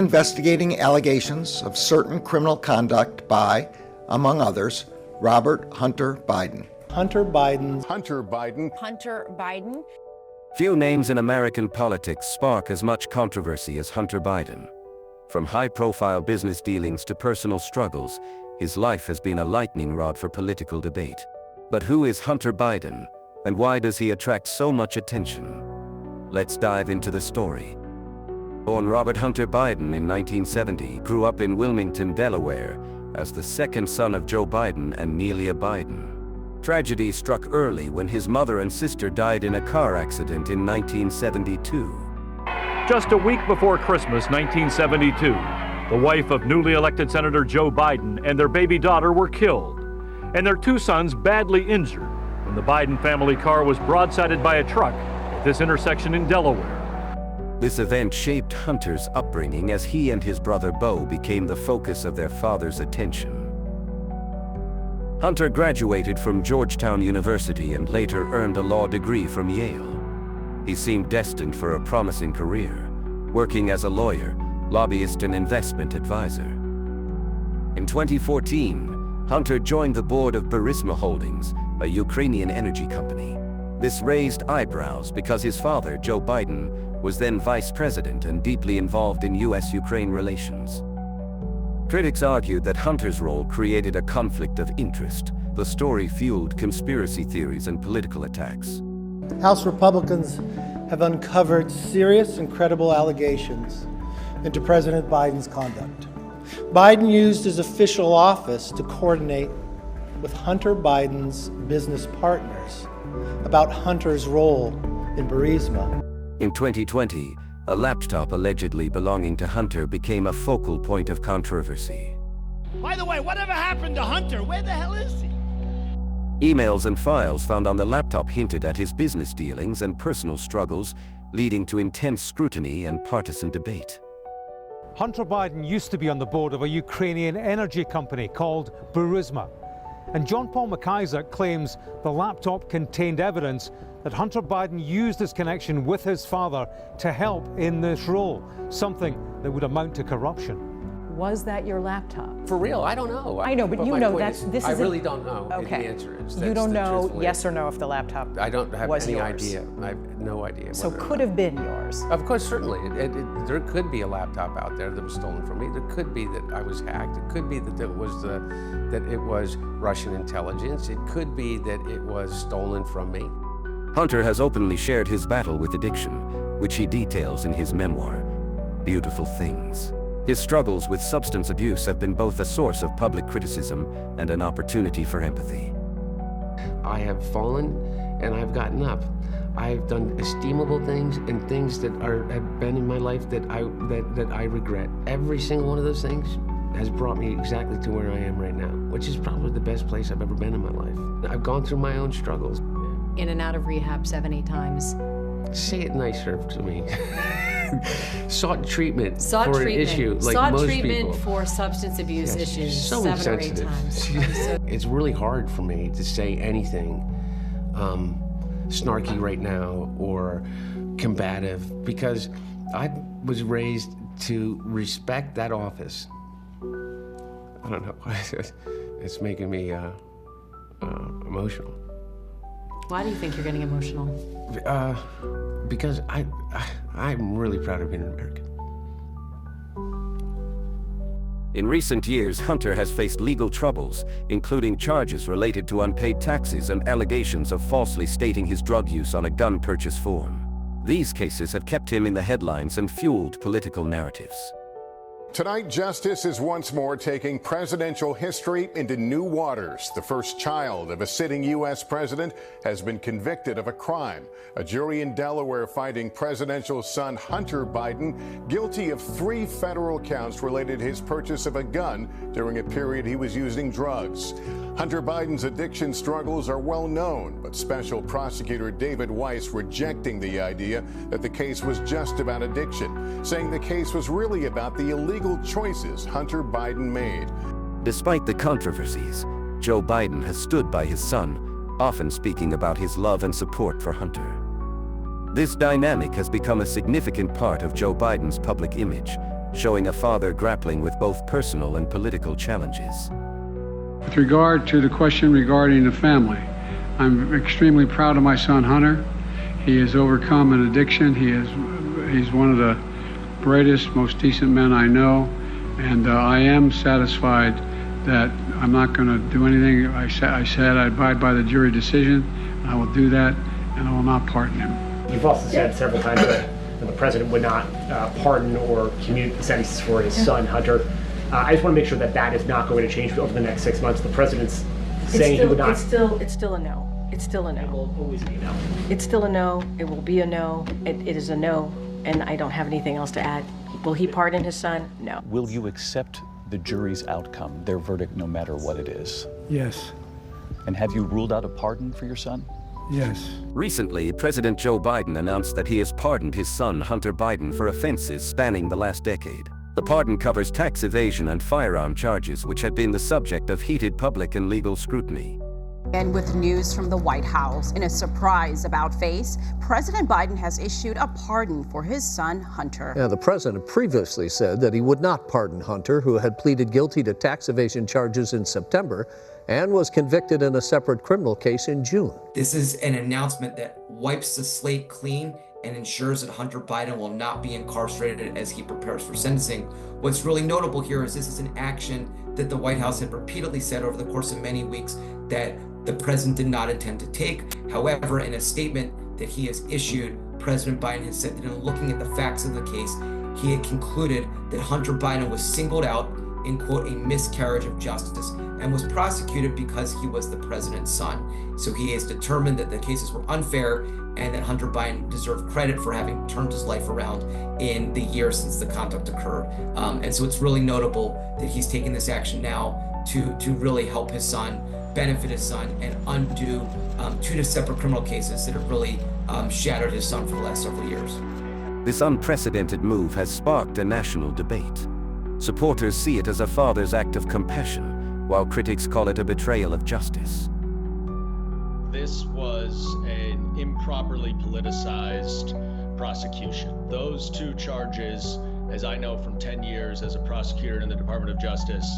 investigating allegations of certain criminal conduct by, among others, Robert Hunter Biden. Hunter Biden. Hunter Biden. Hunter Biden. Few names in American politics spark as much controversy as Hunter Biden. From high-profile business dealings to personal struggles, his life has been a lightning rod for political debate. But who is Hunter Biden, and why does he attract so much attention? Let's dive into the story. Born Robert Hunter Biden in 1970, grew up in Wilmington, Delaware, as the second son of Joe Biden and Nelia Biden. Tragedy struck early when his mother and sister died in a car accident in 1972. Just a week before Christmas 1972, the wife of newly elected Senator Joe Biden and their baby daughter were killed, and their two sons badly injured when the Biden family car was broadsided by a truck at this intersection in Delaware. This event shaped Hunter's upbringing as he and his brother Beau became the focus of their father's attention. Hunter graduated from Georgetown University and later earned a law degree from Yale. He seemed destined for a promising career, working as a lawyer, lobbyist, and investment advisor. In 2014, Hunter joined the board of Burisma Holdings, a Ukrainian energy company. This raised eyebrows because his father, Joe Biden, was then vice president and deeply involved in U.S.-Ukraine relations. Critics argued that Hunter's role created a conflict of interest. The story fueled conspiracy theories and political attacks. House Republicans have uncovered serious and credible allegations into President Biden's conduct. Biden used his official office to coordinate with Hunter Biden's business partners about Hunter's role in Burisma. In 2020, a laptop allegedly belonging to Hunter became a focal point of controversy. By the way, whatever happened to Hunter? Where the hell is he? Emails and files found on the laptop hinted at his business dealings and personal struggles, leading to intense scrutiny and partisan debate. Hunter Biden used to be on the board of a Ukrainian energy company called Burisma. And John Paul McIsaac claims the laptop contained evidence that Hunter Biden used his connection with his father to help in this role, something that would amount to corruption. Was that your laptop? For real, I don't know. I know, but you know I really don't know. Okay. The answer is. You don't know truthfully, yes or no if the laptop I don't have was any yours. idea. I have no idea. So could have been yours. Of course, certainly. There could be a laptop out there that was stolen from me. There could be that I was hacked. It could be that it was Russian intelligence. It could be that it was stolen from me. Hunter has openly shared his battle with addiction, which he details in his memoir, Beautiful Things. His struggles with substance abuse have been both a source of public criticism and an opportunity for empathy. I have fallen and I've gotten up. I've done esteemable things and things that have been in my life that I regret. Every single one of those things has brought me exactly to where I am right now, which is probably the best place I've ever been in my life. I've gone through my own struggles. In and out of rehab 70 times. Say it nicer to me. Sought treatment for an issue like Sought most treatment people. For substance abuse issues So 7 insensitive. or 8 times. It's really hard for me to say anything snarky right now or combative because I was raised to respect that office. I don't know. It's making me emotional. Why do you think you're getting emotional? Because I'm really proud of being an American. In recent years, Hunter has faced legal troubles, including charges related to unpaid taxes and allegations of falsely stating his drug use on a gun purchase form. These cases have kept him in the headlines and fueled political narratives. Tonight, justice is once more taking presidential history into new waters. The first child of a sitting U.S. president has been convicted of a crime. A jury in Delaware finding presidential son Hunter Biden guilty of 3 federal counts related to his purchase of a gun during a period he was using drugs. Hunter Biden's addiction struggles are well known, but special prosecutor David Weiss rejecting the idea that the case was just about addiction, saying the case was really about the illegal choices Hunter Biden made. Despite the controversies, Joe Biden has stood by his son, often speaking about his love and support for Hunter. This dynamic has become a significant part of Joe Biden's public image, showing a father grappling with both personal and political challenges. With regard to the question regarding the family, I'm extremely proud of my son Hunter. He has overcome an addiction. He's one of the brightest, most decent men I know, and I am satisfied that I'm not going to do anything. I said I abide by the jury decision, and I will do that, and I will not pardon him. You've also said several times that the president would not pardon or commute the sentences for his son Hunter. I just want to make sure that that is not going to change over the next 6 months. The president's saying he would not. It's still a no. It's still a no. It will always be a no. It's still a no. It will be a no. It is a no, and I don't have anything else to add. Will he pardon his son? No. Will you accept the jury's outcome, their verdict, no matter what it is? Yes. And have you ruled out a pardon for your son? Yes. Recently, President Joe Biden announced that he has pardoned his son Hunter Biden for offenses spanning the last decade. The pardon covers tax evasion and firearm charges, which had been the subject of heated public and legal scrutiny. And with news from the White House, in a surprise about-face, President Biden has issued a pardon for his son, Hunter. The president previously said that he would not pardon Hunter, who had pleaded guilty to tax evasion charges in September and was convicted in a separate criminal case in June. This is an announcement that wipes the slate clean and ensures that Hunter Biden will not be incarcerated as he prepares for sentencing. What's really notable here is this is an action that the White House had repeatedly said over the course of many weeks that the president did not intend to take. However, in a statement that he has issued, President Biden has said that in looking at the facts of the case, he had concluded that Hunter Biden was singled out in, quote, a miscarriage of justice and was prosecuted because he was the president's son. So he has determined that the cases were unfair and that Hunter Biden deserved credit for having turned his life around in the year since the conduct occurred. And so it's really notable that he's taking this action now to really help his son, benefit his son, and undo two separate criminal cases that have really shattered his son for the last several years. This unprecedented move has sparked a national debate. Supporters see it as a father's act of compassion, while critics call it a betrayal of justice. This was an improperly politicized prosecution. Those two charges, as I know from 10 years as a prosecutor in the Department of Justice,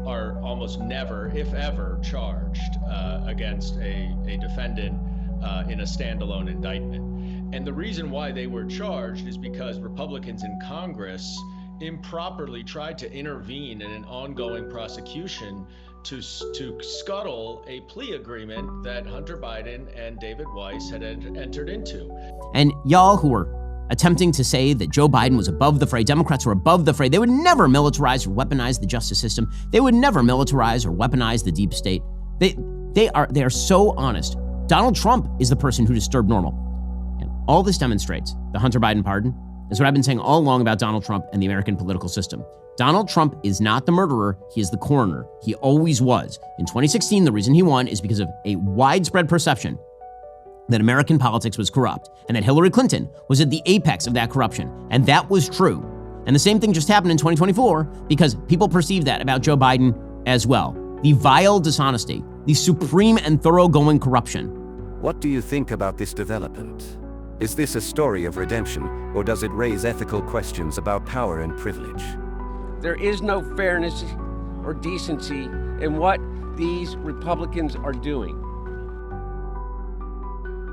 are almost never, if ever, charged against a defendant in a standalone indictment. And the reason why they were charged is because Republicans in Congress improperly tried to intervene in an ongoing prosecution to scuttle a plea agreement that Hunter Biden and David Weiss had entered into. And y'all who were attempting to say that Joe Biden was above the fray, Democrats were above the fray, they would never militarize or weaponize the justice system. They would never militarize or weaponize the deep state. They are so honest. Donald Trump is the person who disturbed normal. And all this demonstrates the Hunter Biden pardon is what I've been saying all along about Donald Trump and the American political system. Donald Trump is not the murderer, he is the coroner. He always was. In 2016, the reason he won is because of a widespread perception that American politics was corrupt and that Hillary Clinton was at the apex of that corruption. And that was true. And the same thing just happened in 2024 because people perceive that about Joe Biden as well. The vile dishonesty, the supreme and thoroughgoing corruption. What do you think about this development? Is this a story of redemption, or does it raise ethical questions about power and privilege? There is no fairness or decency in what these Republicans are doing.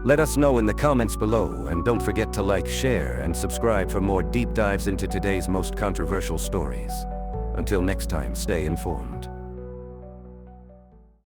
Let us know in the comments below, and don't forget to like, share, and subscribe for more deep dives into today's most controversial stories. Until next time, stay informed.